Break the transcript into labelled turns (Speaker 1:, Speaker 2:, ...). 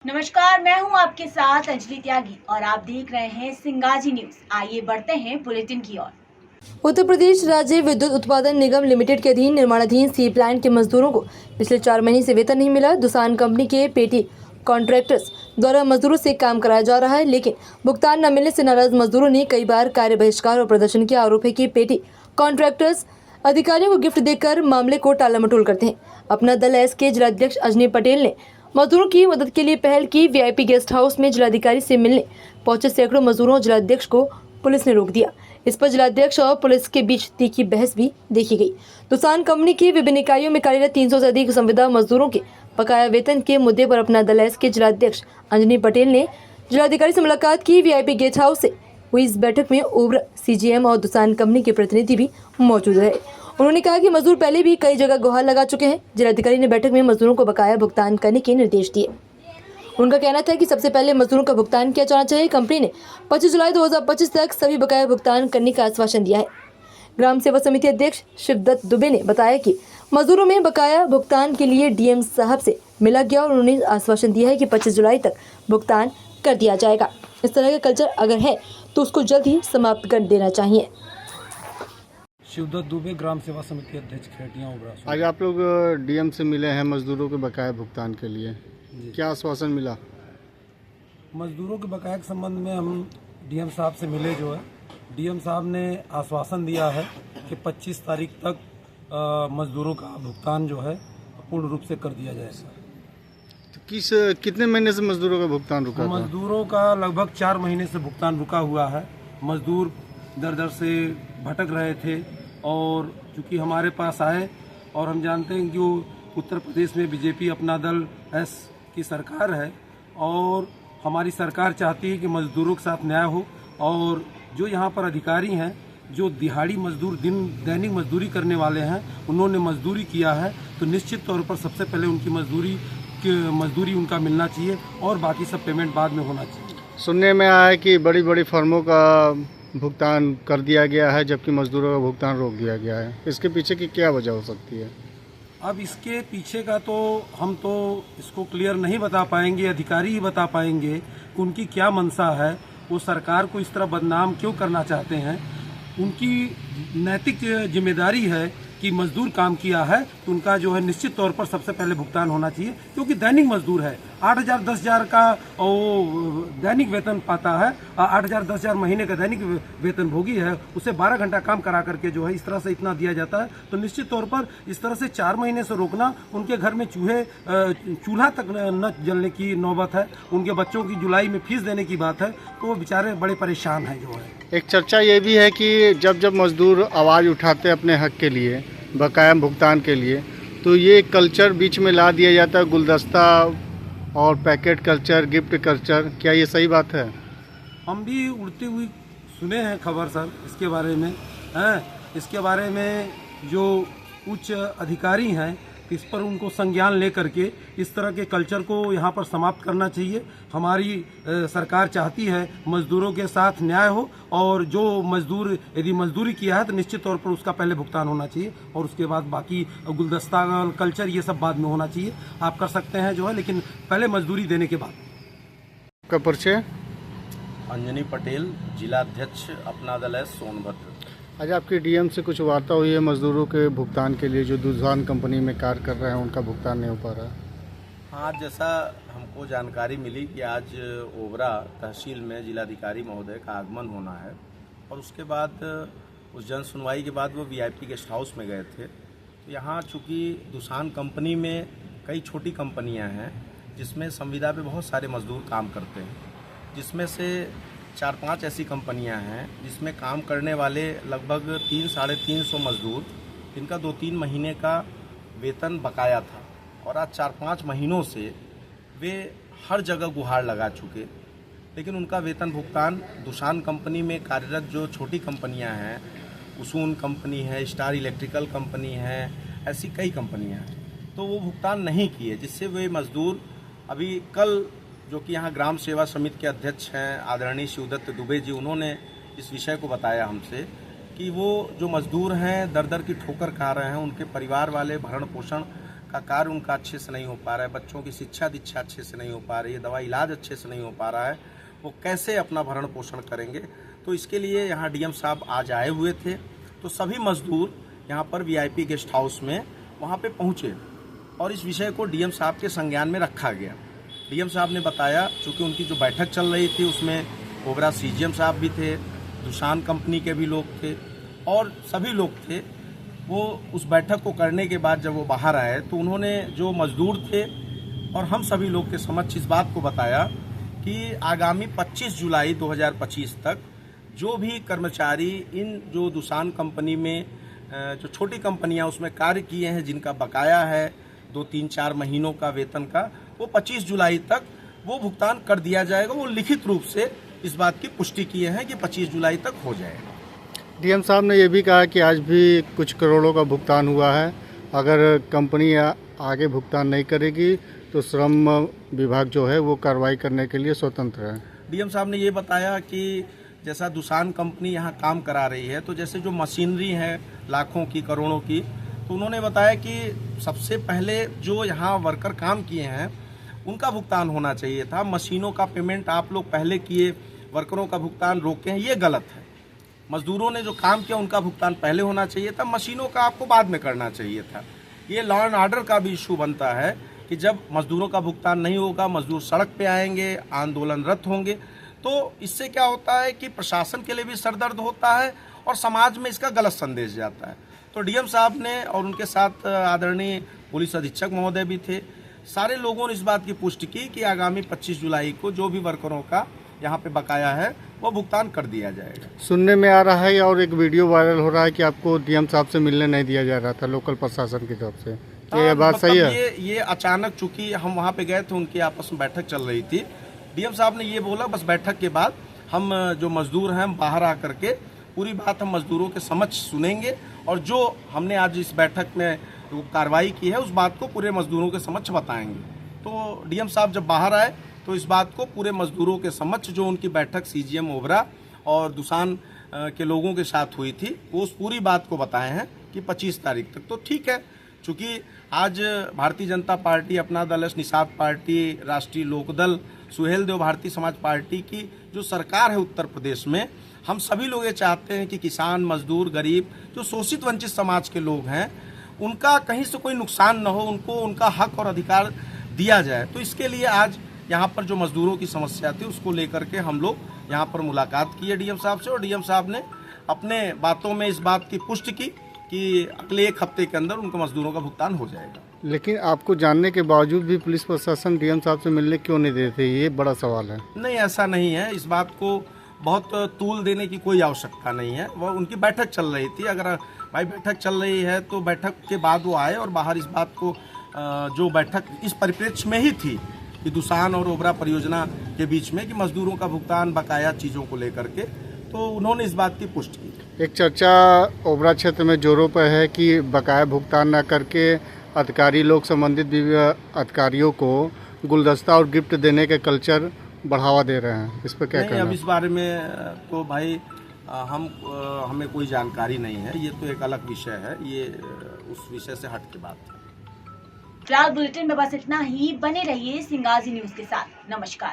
Speaker 1: नमस्कार, मैं हूं आपके साथ अंजलि त्यागी और आप देख रहे हैं सिंगाजी न्यूज। आइए बढ़ते हैं बुलेटिन की ओर।
Speaker 2: उत्तर प्रदेश राज्य विद्युत उत्पादन निगम लिमिटेड के अधीन निर्माणाधीन सी प्लांट के मजदूरों को पिछले 4 महीने से वेतन नहीं मिला। दुसान कंपनी के पेटी कॉन्ट्रैक्टर्स द्वारा मजदूरों से काम कराया जा रहा है, लेकिन भुगतान न मिलने से नाराज मजदूरों ने कई बार कार्य बहिष्कार और प्रदर्शन किया। आरोप है कि पेटी कॉन्ट्रैक्टर्स अधिकारियों को गिफ्ट देकर मामले को टाला मटोल करते हैं। अपना दल एस के जिलाध्यक्ष अजनी पटेल ने मजदूरों की मदद के लिए पहल की। वीआईपी गेस्ट हाउस में जिलाधिकारी से मिलने पहुंचे सैकड़ों मजदूरों और जिलाध्यक्ष को पुलिस ने रोक दिया। इस पर जिलाध्यक्ष और पुलिस के बीच तीखी बहस भी देखी गई। दुसान कंपनी की विभिन्न इकाइयों में कार्यरत 300 से अधिक संविदा मजदूरों के बकाया वेतन के मुद्दे पर अपना दल एस के जिलाध्यक्ष अंजनी पटेल ने जिलाधिकारी से मुलाकात की। वीआईपी गेस्ट हाउस से हुई इस बैठक में ओबरा, सीजीएम और दुसान कंपनी के प्रतिनिधि भी मौजूद रहे। उन्होंने कहा कि मजदूर पहले भी कई जगह गुहार लगा चुके हैं। जिलाधिकारी ने बैठक में मजदूरों को बकाया भुगतान करने के निर्देश दिए। उनका कहना था कि सबसे पहले मजदूरों का भुगतान किया जाना चाहिए। कंपनी ने 25 जुलाई 2025 तक सभी बकाया भुगतान करने का आश्वासन दिया है। ग्राम सेवा समिति अध्यक्ष शिवदत्त दुबे ने बताया कि मजदूरों में बकाया भुगतान के लिए डीएम साहब से मिला गया और उन्होंने आश्वासन दिया है कि 25 जुलाई तक भुगतान कर दिया जाएगा। इस तरह का कल्चर अगर है तो उसको जल्द ही समाप्त कर देना चाहिए।
Speaker 3: शिवदत्त दुबे, ग्राम सेवा समिति अध्यक्ष खेटिया ओबरा।
Speaker 4: आज आप लोग डीएम से मिले हैं मजदूरों के बकाया भुगतान के लिए, क्या आश्वासन मिला?
Speaker 3: मजदूरों के बकाया के संबंध में हम डीएम साहब से मिले जो है, डीएम साहब ने आश्वासन दिया है कि 25 तारीख तक मजदूरों का भुगतान जो है पूर्ण रूप से कर दिया जाएगा।
Speaker 4: तो कितने महीने से मजदूरों का भुगतान रुका था?
Speaker 3: मजदूरों का लगभग 4 महीने से भुगतान रुका हुआ है। मजदूर दर दर से भटक रहे थे और चूँकि हमारे पास आए और हम जानते हैं कि वो उत्तर प्रदेश में बीजेपी अपना दल एस की सरकार है और हमारी सरकार चाहती है कि मजदूरों के साथ न्याय हो। और जो यहाँ पर अधिकारी हैं, जो दिहाड़ी मजदूर दैनिक मजदूरी करने वाले हैं, उन्होंने मजदूरी किया है तो निश्चित तौर पर सबसे पहले उनकी मजदूरी उनका मिलना चाहिए और बाकी सब पेमेंट बाद में होना चाहिए।
Speaker 4: सुनने में आया है कि बड़ी बड़ी फर्मों का भुगतान कर दिया गया है जबकि मजदूरों का भुगतान रोक दिया गया है। इसके पीछे की क्या वजह हो सकती है?
Speaker 3: अब इसके पीछे का तो हम तो इसको क्लियर नहीं बता पाएंगे, अधिकारी ही बता पाएंगे कि उनकी क्या मंशा है, वो सरकार को इस तरह बदनाम क्यों करना चाहते हैं। उनकी नैतिक जिम्मेदारी है कि मजदूर काम किया है तो उनका जो है निश्चित तौर पर सबसे पहले भुगतान होना चाहिए, क्योंकि दैनिक मजदूर है। 8,000 10,000 का वो दैनिक वेतन पाता है, 8,000 10,000 महीने का दैनिक वेतन भोगी है। उसे 12 घंटा काम करा करके जो है इस तरह से इतना दिया जाता है, तो निश्चित तौर पर इस तरह से 4 महीने से रोकना, उनके घर में चूल्हा तक न जलने की नौबत है, उनके बच्चों की जुलाई में फीस देने की बात है, तो वो बेचारे बड़े परेशान हैं जो है।
Speaker 4: एक चर्चा ये भी है कि जब मजदूर आवाज़ उठाते हैं अपने हक के लिए, बकाया भुगतान के लिए, तो ये कल्चर बीच में ला दिया जाता है, गुलदस्ता और पैकेट कल्चर, गिफ्ट कल्चर। क्या ये सही बात है?
Speaker 3: हम भी उड़ती हुई सुने हैं खबर सर इसके बारे में हैं। इसके बारे में जो उच्च अधिकारी हैं इस पर उनको संज्ञान लेकर के इस तरह के कल्चर को यहाँ पर समाप्त करना चाहिए। हमारी सरकार चाहती है मजदूरों के साथ न्याय हो और जो मजदूर यदि मजदूरी किया है तो निश्चित तौर पर उसका पहले भुगतान होना चाहिए और उसके बाद बाकी गुलदस्ता कल्चर ये सब बाद में होना चाहिए। आप कर सकते हैं जो है, लेकिन पहले मजदूरी देने के बाद।
Speaker 4: आपका परिचय?
Speaker 5: अंजनी पटेल, जिलाध्यक्ष अपना दल है सोनभद्र।
Speaker 4: आज आपकी डीएम से कुछ वार्ता हुई है मजदूरों के भुगतान के लिए, जो दुसान कंपनी में कार्य कर रहे हैं उनका भुगतान नहीं हो पा रहा है?
Speaker 5: हाँ, जैसा हमको जानकारी मिली कि आज ओबरा तहसील में जिलाधिकारी महोदय का आगमन होना है और उसके बाद उस जन सुनवाई के बाद वो वीआईपी गेस्ट हाउस में गए थे। तो यहाँ चूँकि दुसान कंपनी में कई छोटी कंपनियाँ हैं जिसमें संविदा पे बहुत सारे मजदूर काम करते हैं, जिसमें से 4-5 ऐसी कंपनियां हैं जिसमें काम करने वाले लगभग 300-350 मजदूर, जिनका 2-3 महीने का वेतन बकाया था और आज 4-5 महीनों से वे हर जगह गुहार लगा चुके, लेकिन उनका वेतन भुगतान दुसान कंपनी में कार्यरत जो छोटी कंपनियां हैं, उसून कंपनी है, स्टार इलेक्ट्रिकल कंपनी है, ऐसी कई कंपनियां हैं, तो वो भुगतान नहीं किए, जिससे वे मजदूर अभी कल जो कि यहाँ ग्राम सेवा समिति के अध्यक्ष हैं आदरणीय शिवदत्त दुबे जी, उन्होंने इस विषय को बताया हमसे कि वो जो मजदूर हैं दर दर की ठोकर खा रहे हैं, उनके परिवार वाले भरण पोषण का कार्य उनका अच्छे से नहीं हो पा रहा है, बच्चों की शिक्षा दीक्षा अच्छे से नहीं हो पा रही है, दवा इलाज अच्छे से नहीं हो पा रहा है, वो कैसे अपना भरण पोषण करेंगे। तो इसके लिए यहाँ डीएम साहब आज आए हुए थे। तो सभी मजदूर यहाँ पर वीआईपी गेस्ट हाउस में वहाँ पे पहुँचे और इस विषय को डीएम साहब के संज्ञान में रखा गया। डीएम साहब ने बताया, चूँकि उनकी जो बैठक चल रही थी उसमें ओबरा सीजीएम साहब भी थे, दुसान कंपनी के भी लोग थे और सभी लोग थे। वो उस बैठक को करने के बाद जब वो बाहर आए तो उन्होंने जो मजदूर थे और हम सभी लोग के समक्ष इस बात को बताया कि आगामी 25 जुलाई 2025 तक जो भी कर्मचारी इन जो दुसान कंपनी में जो छोटी कंपनियां उसमें कार्य किए हैं, जिनका बकाया है 2-3-4 महीनों का वेतन का, वो 25 जुलाई तक वो भुगतान कर दिया जाएगा। वो लिखित रूप से इस बात की पुष्टि किए हैं कि 25 जुलाई तक हो जाएगा।
Speaker 4: डीएम साहब ने यह भी कहा कि आज भी कुछ करोड़ों का भुगतान हुआ है, अगर कंपनी आगे भुगतान नहीं करेगी तो श्रम विभाग जो है वो कार्रवाई करने के लिए स्वतंत्र है।
Speaker 5: डीएम साहब ने ये बताया कि जैसा दुसान कंपनी यहाँ काम करा रही है, तो जैसे जो मशीनरी है लाखों की करोड़ों की, तो उन्होंने बताया कि सबसे पहले जो यहाँ वर्कर काम किए हैं उनका भुगतान होना चाहिए था। मशीनों का पेमेंट आप लोग पहले किए, वर्करों का भुगतान रोके हैं, ये गलत है। मजदूरों ने जो काम किया उनका भुगतान पहले होना चाहिए था, मशीनों का आपको बाद में करना चाहिए था। ये लॉ एंड ऑर्डर का भी इशू बनता है कि जब मजदूरों का भुगतान नहीं होगा, मजदूर सड़क पे आएंगे, आंदोलनरत होंगे, तो इससे क्या होता है कि प्रशासन के लिए भी सरदर्द होता है और समाज में इसका गलत संदेश जाता है। तो डीएम साहब ने और उनके साथ आदरणीय पुलिस अधीक्षक महोदय भी थे, सारे लोगों ने इस बात की पुष्टि की कि आगामी 25 जुलाई को जो भी वर्करों का यहाँ पे बकाया है वो भुगतान कर दिया जाएगा।
Speaker 4: सुनने में आ रहा है और एक वीडियो वायरल हो रहा है कि आपको डीएम साहब से मिलने नहीं दिया जा रहा था लोकल प्रशासन की तरफ से, ये बात सही है?
Speaker 5: ये अचानक, चूंकि हम वहाँ पे गए थे, उनकी आपस में बैठक चल रही थी, डीएम साहब ने ये बोला बस बैठक के बाद हम जो मजदूर हैं बाहर आकर के पूरी बात हम मजदूरों के समक्ष सुनेंगे और जो हमने आज इस बैठक में कार्रवाई की है उस बात को पूरे मजदूरों के समक्ष बताएंगे। तो डीएम साहब जब बाहर आए तो इस बात को पूरे मजदूरों के समक्ष, जो उनकी बैठक सीजीएम ओबरा और दुसान के लोगों के साथ हुई थी, वो उस पूरी बात को बताए हैं कि 25 तारीख तक। तो ठीक है, चूँकि आज भारतीय जनता पार्टी, अपना दल, निषाद पार्टी, राष्ट्रीय लोकदल, सुहेल देव भारतीय समाज पार्टी की जो सरकार है उत्तर प्रदेश में, हम सभी लोग ये चाहते हैं कि किसान, मजदूर, गरीब, जो शोषित वंचित समाज के लोग हैं, उनका कहीं से कोई नुकसान न हो, उनको उनका हक और अधिकार दिया जाए। तो इसके लिए आज यहाँ पर जो मजदूरों की समस्या थी उसको लेकर के हम लोग यहाँ पर मुलाकात की है डीएम साहब से, और डीएम साहब ने अपने बातों में इस बात की पुष्टि की कि अगले 1 हफ्ते के अंदर उनको मजदूरों का भुगतान हो जाएगा।
Speaker 4: लेकिन आपको जानने के बावजूद भी पुलिस प्रशासन डीएम साहब से मिलने क्यों नहीं देते, ये बड़ा सवाल है।
Speaker 5: नहीं, ऐसा नहीं है, इस बात को बहुत तूल देने की कोई आवश्यकता नहीं है। वह उनकी बैठक चल रही थी, अगर भाई बैठक चल रही है तो बैठक के बाद वो आए और बाहर इस बात को, जो बैठक इस परिप्रेक्ष्य में ही थी कि दुसान और ओबरा परियोजना के बीच में कि मजदूरों का भुगतान, बकाया चीज़ों को लेकर के, तो उन्होंने इस बात की पुष्टि की।
Speaker 4: एक चर्चा ओबरा क्षेत्र में जोरों पर है कि बकाया भुगतान न करके अधिकारी लोग संबंधित अधिकारियों को गुलदस्ता और गिफ्ट देने के कल्चर बढ़ावा दे रहे हैं, इस पर क्या कहना है?
Speaker 5: अब इस बारे में तो भाई हमें कोई जानकारी नहीं है, ये तो एक अलग विषय है, ये उस विषय से हट के बात है।
Speaker 1: फिलहाल बुलेटिन में बस इतना ही। बने रहिए सिंगाजी न्यूज के साथ। नमस्कार।